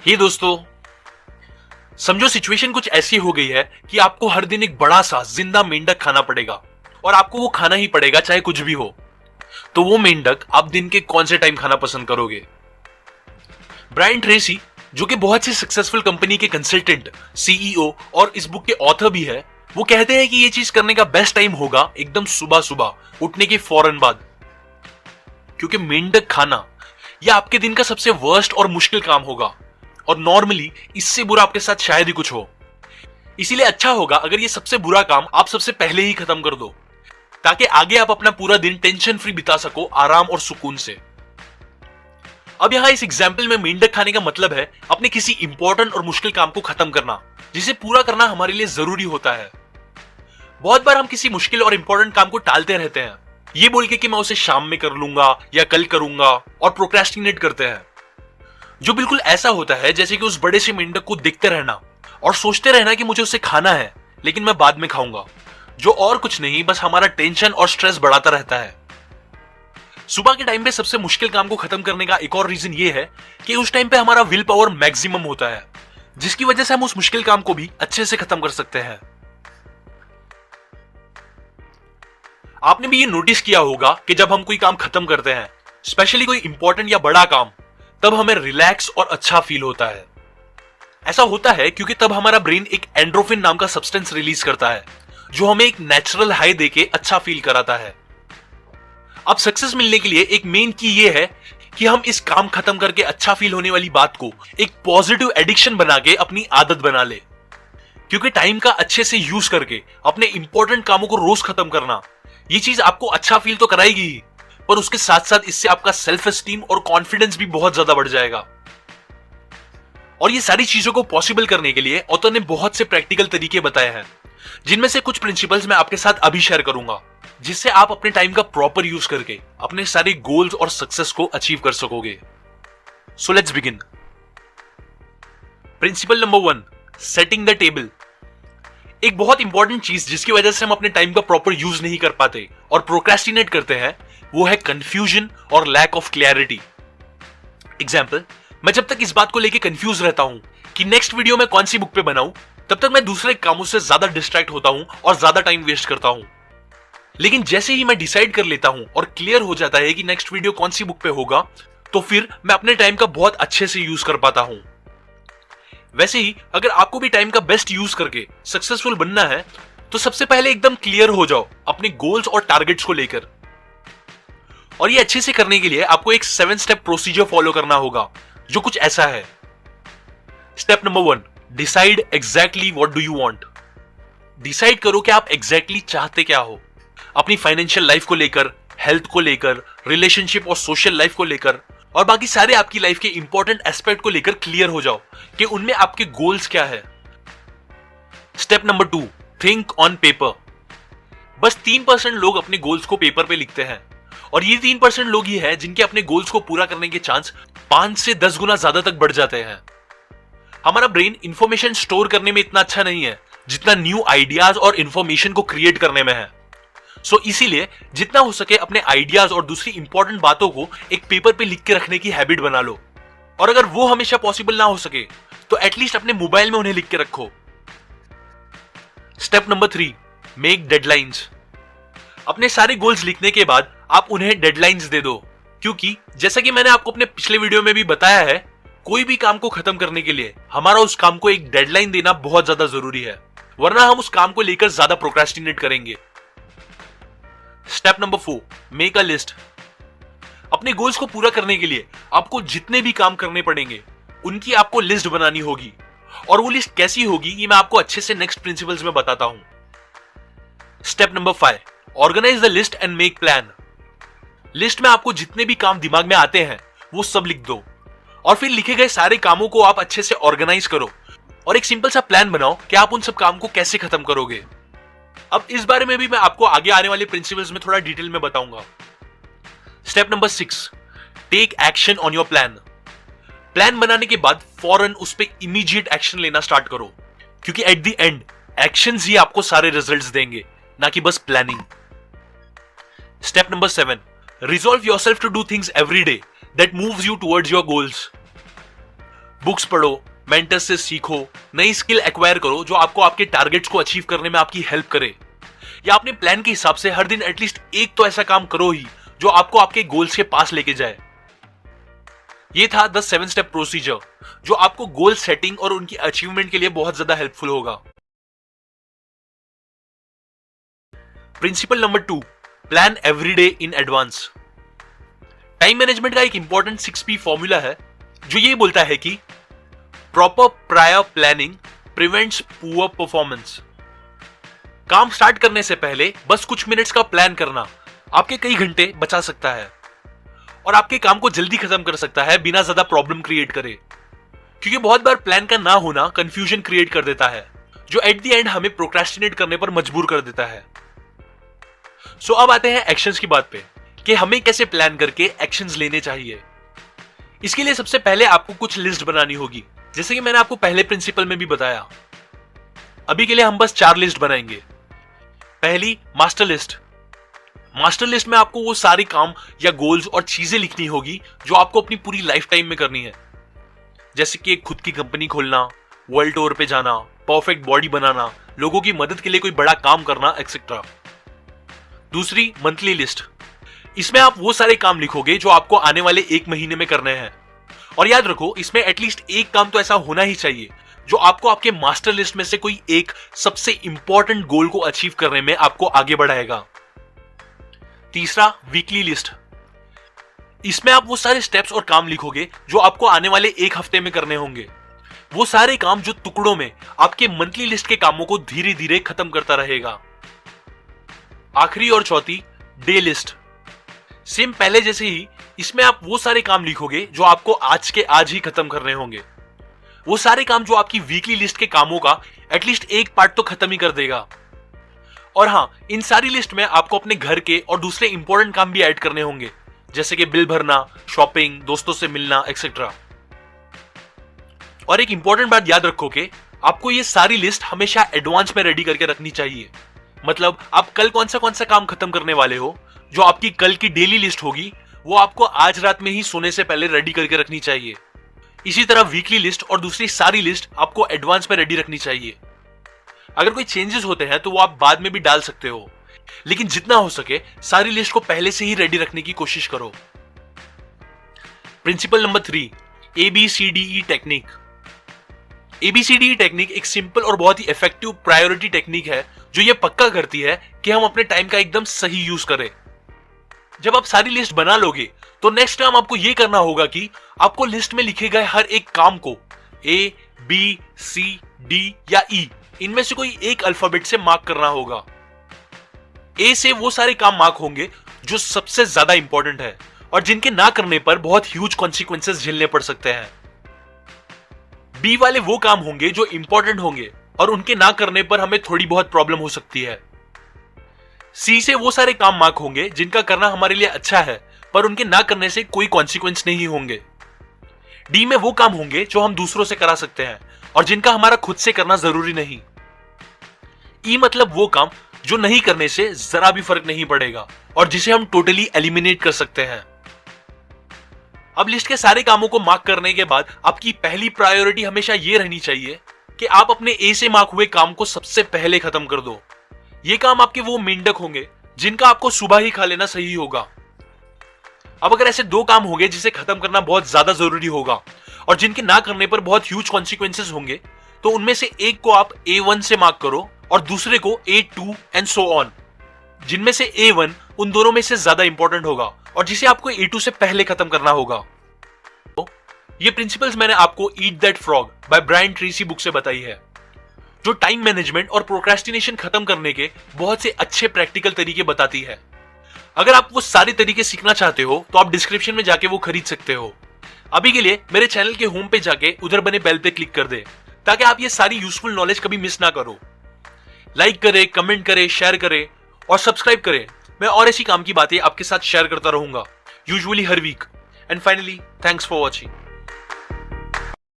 ये दोस्तों, समझो सिचुएशन कुछ ऐसी हो गई है कि आपको हर दिन एक बड़ा सा जिंदा मेंढक खाना पड़ेगा और आपको वो खाना ही पड़ेगा चाहे कुछ भी हो। तो वो मेंढक आप दिन के कौन से टाइम खाना पसंद करोगे? ब्रायन ट्रेसी, जो कि बहुत सी सक्सेसफुल कंपनी के कंसल्टेंट, सीईओ और इस बुक के ऑथर भी है, वो कहते हैं कि ये चीज करने का बेस्ट टाइम होगा एकदम सुबह सुबह उठने के फौरन बाद, क्योंकि मेंढक खाना यह आपके दिन का सबसे वर्स्ट और मुश्किल काम होगा और नॉर्मली इससे बुरा आपके साथ शायद ही कुछ हो। इसीलिए अच्छा होगा अगर ये सबसे बुरा काम आप सबसे पहले ही खत्म कर दो, ताकि आगे आप अपना पूरा दिन टेंशन फ्री बिता सको, आराम और सुकून से। अब यहां इस एग्जाम्पल में मेंढक खाने का मतलब है अपने किसी इंपॉर्टेंट और मुश्किल काम को खत्म करना, जिसे पूरा करना हमारे लिए जरूरी होता है। बहुत बार हम किसी मुश्किल और इंपॉर्टेंट काम को टालते रहते हैं, ये बोल के कि मैं उसे शाम में कर लूंगा या कल करूंगा, और प्रोक्रेस्टिनेट करते हैं, जो बिल्कुल ऐसा होता है जैसे कि उस बड़े से मेंढक को देखते रहना और सोचते रहना कि मुझे उसे खाना है लेकिन मैं बाद में खाऊंगा, जो और कुछ नहीं बस हमारा टेंशन और स्ट्रेस बढ़ाता रहता है। सुबह के टाइम पे सबसे मुश्किल काम को खत्म करने का एक और रीजन ये है कि उस टाइम पे हमारा विल पावर मैक्सिमम होता है, जिसकी वजह से हम उस मुश्किल काम को भी अच्छे से खत्म कर सकते हैं। आपने भी ये नोटिस किया होगा कि जब हम कोई काम खत्म करते हैं, स्पेशली कोई इंपॉर्टेंट या बड़ा काम, तब हमें रिलैक्स और अच्छा फील होता है। ऐसा होता है क्योंकि तब हमारा ब्रेन एक एंड्रोफिन नाम का सब्सटेंस रिलीज करता है, जो हमें एक नेचुरल हाई देके अच्छा फील कराता है। अब सक्सेस मिलने के लिए एक मेन की ये है कि हम इस काम खत्म करके अच्छा फील होने वाली बात को एक पॉजिटिव एडिक्शन बना के अपनी आदत बना ले, क्योंकि टाइम का अच्छे से यूज करके अपने इंपॉर्टेंट कामों को रोज खत्म करना, ये चीज आपको अच्छा फील तो कराएगी ही, पर उसके साथ साथ इससे आपका सेल्फ एस्टीम और कॉन्फिडेंस भी बहुत ज्यादा बढ़ जाएगा। और ये सारी चीजों को पॉसिबल करने के लिए ऑथर ने बहुत से प्रैक्टिकल तरीके बताए हैं, जिनमें से कुछ प्रिंसिपल्स मैं आपके साथ अभी शेयर करूंगा, जिससे आप अपने टाइम का प्रॉपर यूज करके अपने सारे गोल्स और सक्सेस को अचीव कर सकोगे। So let's begin. Principle number 1, setting the table. एक बहुत इंपॉर्टेंट चीज जिसकी वजह से हम अपने टाइम का प्रॉपर यूज नहीं कर पाते और प्रोक्रेस्टिनेट करते हैं, वो है कंफ्यूजन और लैक ऑफ क्लैरिटी। एग्जाम्पल, मैं जब तक इस बात को लेके कंफ्यूज रहता हूं कि नेक्स्ट वीडियो में कौन सी बुक पे बनाऊं, तब तक मैं दूसरे कामों से ज्यादा डिस्ट्रैक्ट होता हूं और ज्यादा टाइम वेस्ट करता हूं। लेकिन जैसे ही मैं डिसाइड कर लेता हूं और क्लियर हो जाता है कि नेक्स्ट वीडियो कौन सी बुक पे होगा, तो फिर मैं अपने टाइम का बहुत अच्छे से यूज कर पाता हूं। वैसे ही अगर आपको भी टाइम का बेस्ट यूज करके सक्सेसफुल बनना है, तो सबसे पहले एकदम क्लियर हो जाओ अपने गोल्स और टारगेट्स को लेकर। और ये अच्छे से करने के लिए आपको एक 7 स्टेप प्रोसीजर फॉलो करना होगा, जो कुछ ऐसा है। Step number 1, decide exactly what do you want. Decide करो कि आप एग्जैक्टली चाहते क्या हो। अपनी फाइनेंशियल लाइफ को लेकर, हेल्थ को लेकर, रिलेशनशिप और सोशल लाइफ को लेकर, और बाकी सारे आपकी लाइफ के इंपॉर्टेंट एस्पेक्ट को लेकर क्लियर हो जाओ कि उनमें आपके गोल्स क्या है। Step number 2, think on paper. बस 3% लोग अपने गोल्स को पेपर पे लिखते हैं, और ये 3% लोग ही हैं जिनके अपने गोल्स को पूरा करने के चांस 5 से 10 गुना ज्यादा तक बढ़ जाते हैं। हमारा ब्रेन इंफॉर्मेशन स्टोर करने में इतना अच्छा नहीं है जितना न्यू आइडियाज और इंफॉर्मेशन को क्रिएट करने में है। सो इसीलिए जितना हो सके अपने आइडियाज और दूसरी इंपॉर्टेंट बातों को एक पेपर पे लिख के रखने की हैबिट बना लो, और अगर वो हमेशा पॉसिबल ना हो सके तो एटलीस्ट अपने मोबाइल में उन्हें लिख के रखो। Step number 3, make deadlines. अपने सारे गोल्स लिखने के बाद आप उन्हें डेडलाइंस दे दो, क्योंकि जैसा कि मैंने आपको अपने पिछले वीडियो में भी बताया है, कोई भी काम को खत्म करने के लिए हमारा उस काम को एक डेडलाइन देना बहुत ज्यादा जरूरी है, वरना हम उस काम को लेकर ज्यादा प्रोक्रेस्टिनेट करेंगे। Step number 4, make a list. अपने गोल्स को पूरा करने के लिए आपको जितने भी काम करने पड़ेंगे, उनकी आपको लिस्ट बनानी होगी, और वो लिस्ट कैसी होगी ये मैं आपको अच्छे से नेक्स्ट प्रिंसिपल्स में बताता हूं। Step number 5, organize the list and make plan. List में आपको जितने भी काम दिमाग में आते हैं वो सब लिख दो, और फिर लिखे गए सारे कामों को आप अच्छे से ऑर्गेनाइज करो और एक सिंपल सा प्लान बनाओ कि आप उन सब काम को कैसे खत्म करोगे। अब इस बारे में भी मैं आपको आगे आने वाले प्रिंसिपल्स में थोड़ा डिटेल में बताऊंगा। Step number 6, take action on your plan. Plan बनाने के बाद फौरन उस पर इमीडिएट एक्शन लेना स्टार्ट करो, क्योंकि एट द एंड एक्शंस ही आपको सारे रिजल्ट्स देंगे, ना कि बस planning. Step number 7, resolve yourself to do things every day that moves you towards your goals. Books पढ़ो, मेंटर से सीखो, नई स्किल एक्वायर करो जो आपको आपके टारगेट्स को अचीव करने में आपकी हेल्प करे। या अपने प्लान के हिसाब से हर दिन एटलीस्ट एक तो ऐसा काम करो ही जो आपको आपके गोल्स के पास लेके जाए। ये था द 7 स्टेप प्रोसीजर जो आपको गोल सेटिंग और उनकी अचीवमेंट के लिए बहुत ज्यादा हेल्पफुल होगा। Principle number 2, plan every day in advance. Time management का एक इंपॉर्टेंट 6P फॉर्मूला है जो ये बोलता है कि proper prior planning prevents poor performance. काम स्टार्ट करने से पहले बस कुछ मिनट्स का प्लान करना आपके कई घंटे बचा सकता है और आपके काम को जल्दी खत्म कर सकता है बिना ज्यादा प्रॉब्लम क्रिएट करे। क्योंकि बहुत बार प्लान का ना होना कंफ्यूजन क्रिएट कर देता है जो एट द एंड हमें प्रोक्रेस्टिनेट करने पर मजबूर कर देता है। सो अब आते हैं एक्शंस की बात पे कि हमें कैसे प्लान करके एक्शंस लेने चाहिए। इसके लिए सबसे पहले आपको कुछ लिस्ट बनानी होगी, जैसे कि मैंने आपको पहले प्रिंसिपल में भी बताया। अभी के लिए हम बस 4 लिस्ट बनाएंगे। पहली, मास्टर लिस्ट। मास्टर लिस्ट में आपको वो सारे काम या गोल्स और चीजें लिखनी होगी जो आपको अपनी पूरी लाइफ टाइम में करनी है, जैसे कि एक खुद की कंपनी खोलना, वर्ल्ड टूर पे जाना, परफेक्ट बॉडी बनाना, लोगों की मदद के लिए कोई बड़ा काम करना, एक्सेट्रा। दूसरी, मंथली लिस्ट। इसमें आप वो सारे काम लिखोगे जो आपको आने वाले 1 महीने में करने हैं। और याद रखो, इसमें एटलीस्ट एक काम तो ऐसा होना ही चाहिए जो आपको आपके मास्टर लिस्ट में से कोई एक सबसे इंपॉर्टेंट गोल को अचीव करने में आपको आगे बढ़ाएगा। तीसरा, वीकली लिस्ट। इसमें आप वो सारे स्टेप्स और काम लिखोगे जो आपको आने वाले 1 हफ्ते में करने होंगे। वो सारे काम जो टुकड़ों में आपके मंथली लिस्ट के कामों को धीरे धीरे खत्म करता रहेगा। आखिरी और चौथी, डे लिस्ट। सेम पहले जैसे ही इसमें आप वो सारे काम लिखोगे जो आपको आज के आज ही खत्म करने होंगे। वो सारे काम जो आपकी वीकली लिस्ट के कामों का एटलीस्ट एक पार्ट तो खत्म ही कर देगा। और हां, इन सारी लिस्ट में आपको अपने घर के और दूसरे इंपॉर्टेंट काम भी ऐड करने होंगे, जैसे कि बिल भरना, शॉपिंग, दोस्तों से मिलना, एक्सेट्रा। और एक इंपॉर्टेंट बात याद रखो कि आपको ये सारी लिस्ट हमेशा एडवांस में रेडी करके रखनी चाहिए। मतलब आप कल कौन सा काम खत्म करने वाले हो, जो आपकी कल की डेली लिस्ट होगी, वो आपको आज रात में ही सोने से पहले रेडी करके रखनी चाहिए। इसी तरह वीकली लिस्ट और दूसरी सारी लिस्ट आपको एडवांस में रेडी रखनी चाहिए। अगर कोई चेंजेस होते हैं तो वो आप बाद में भी डाल सकते हो, लेकिन जितना हो सके सारी लिस्ट को पहले से ही रेडी रखने की कोशिश करो। Principle number 3, ABCDE technique. ABCDE technique एक सिंपल और बहुत ही इफेक्टिव प्रायोरिटी टेक्निक है जो ये पक्का करती है कि हम अपने टाइम का एकदम सही यूज करें। जब आप सारी लिस्ट बना लोगे तो नेक्स्ट टाइम आपको यह करना होगा कि आपको लिस्ट में लिखे गए हर एक काम को A, B, C, D या E इनमें से कोई एक अल्फाबेट से मार्क करना होगा। A से वो सारे काम मार्क होंगे जो सबसे ज्यादा इंपॉर्टेंट है और जिनके ना करने पर बहुत ह्यूज कॉन्सिक्वेंसेस झेलने पड़ सकते हैं। B वाले वो काम होंगे जो इंपॉर्टेंट होंगे और उनके ना करने पर हमें थोड़ी बहुत प्रॉब्लम हो सकती है। C से वो सारे काम मार्क होंगे जिनका करना हमारे लिए अच्छा है पर उनके ना करने से कोई कॉन्सिक्वेंस नहीं होंगे। D में वो काम होंगे जो हम दूसरों से करा सकते हैं और जिनका हमारा खुद से करना जरूरी नहीं। E मतलब वो काम जो नहीं करने से जरा भी फर्क नहीं पड़ेगा और जिसे हम टोटली एलिमिनेट कर सकते हैं। अब लिस्ट के सारे कामों को मार्क करने के बाद आपकी पहली प्रायोरिटी हमेशा ये रहनी चाहिए कि आप अपने A से मार्क हुए काम को सबसे पहले खत्म कर दो। ये काम आपके वो मेंढक होंगे जिनका आपको सुबह ही खा लेना सही होगा। अब अगर ऐसे 2 काम होंगे जिसे खत्म करना बहुत ज्यादा जरूरी होगा और जिनके ना करने पर बहुत ह्यूज कॉन्सिक्वेंसेस होंगे, तो उनमें से एक को आप A1 से मार्क करो और दूसरे को A2 एंड सो ऑन, जिनमें से A1 उन दोनों में से ज्यादा इंपॉर्टेंट होगा और जिसे आपको A2 से पहले खत्म करना होगा। तो ये प्रिंसिपल्स मैंने आपको Eat That Frog by Brian Tracy book से बताई है, जो टाइम मैनेजमेंट और प्रोक्रेस्टिनेशन खत्म करने के बहुत से अच्छे प्रैक्टिकल तरीके बताती है। अगर आप वो सारे तरीके सीखना चाहते हो तो आप डिस्क्रिप्शन में जाके वो खरीद सकते हो। अभी के लिए मेरे चैनल के होम पे जाके उधर बने बेल पे क्लिक कर दे ताकि आप ये सारी यूजफुल नॉलेज कभी मिस ना करो। लाइक करें, कमेंट करें, शेयर करें और सब्सक्राइब करें। मैं और ऐसी काम की बातें आपके साथ शेयर करता रहूंगा, यूजुअली हर week. And finally, thanks for watching.